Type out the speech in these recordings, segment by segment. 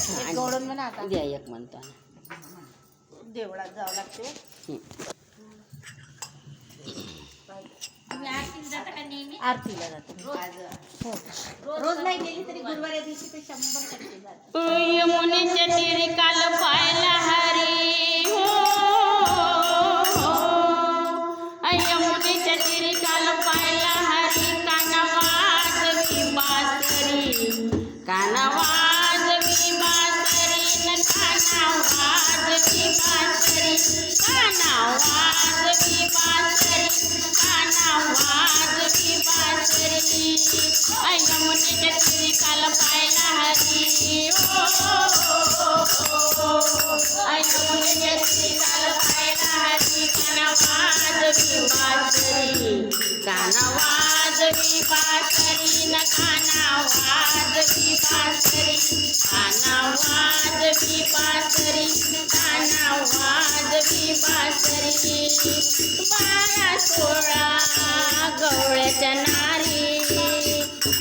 एक गवळण म्हणा आता द्या एक म्हणतो देवळात जावं लागते. तुम्ही आरतीला जाता का नेहमी? आरतीला जाते हो. रोज नाही गेली तरी गुरुवारी दिवशी ते 100% जाते. यमुनेच्या तीरी काल पायला हरी हो, यमुनेच्या तीरी काल पायला हरी, काना वाजवी बासरी, काना वाजवी बासरी न काना वाजवी बासरी, काना वाजवी बासरी, काना वाजवी बासरी, यमुनेच्या तीरी काल पायला हरी हो, यमुनेच्या तीरी काल पायला हरी, काना वाजवी बासरी, काना वाजवी बासरी न काना वाजवी बासरी, काना वाजवी बासरी, काना वाजवी बासरी, 12-16 गवळ्याच्या नारी,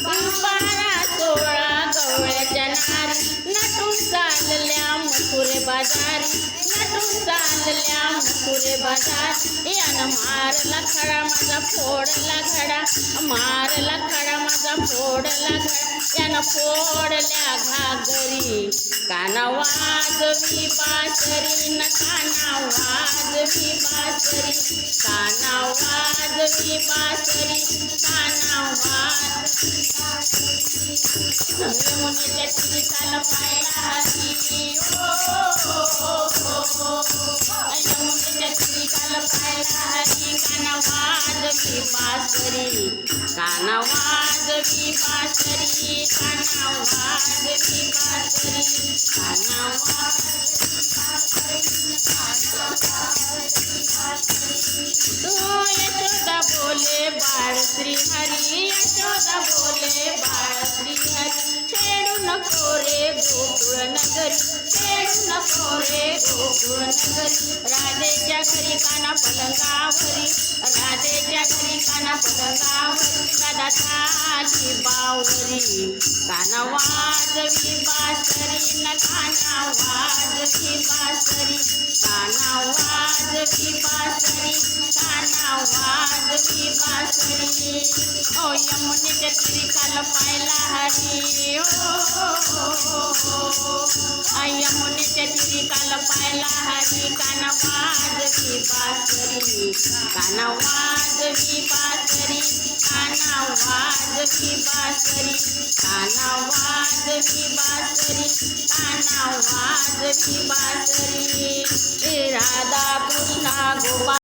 12-16 गवळ्याच्या नारी, नटून चालल्या मथुरे बाजारी, नटून चालल्या मथुरे बाजारी, यानं मारला खडा माझा फोडला घडा, मारला खडा माझा फोडला घडा, यानं फोडल्या घागरी, काना वाजवी बासरी न काना वाजवी बासरी, काना वाजवी बासरी, काना वाजवी बासरी, यमुनेच्या तीरी काल पायला हरी हो, यमुनेच्या तीरी काल पायला हरी, काना वाजवी बासरी, काना वाजवी बासरी, काना वाजवी बासरी, काना वाजवी बासरी, तो यशोदा बोले बाळ श्री हरी, यशोदा बोले बाळ श्री हरी, छेडू नको रे गोकुळ नगरी, छेडू नको रे गोकुळ नगरी, राधेच्या घरी काना पलंगावरी, राधेच्या घरी काना पलंगावरी, राधा थाली बावरी, काना वाजवी बासरी न काना वाजवी बासरी, काना वाजवी बासरी, काना वाजवी बासरी, ओ यमुनेच्या तीरी काल पायला हरी हो, यमुनेच्या तीरी काल पायला हरी, काना वाजवी बासरी, काना वाजवी बासरी, काना वाजवी बासरी, काना वाजवी बासरी, काना वाजवी बासरी, राधा कृष्ण गोपाळ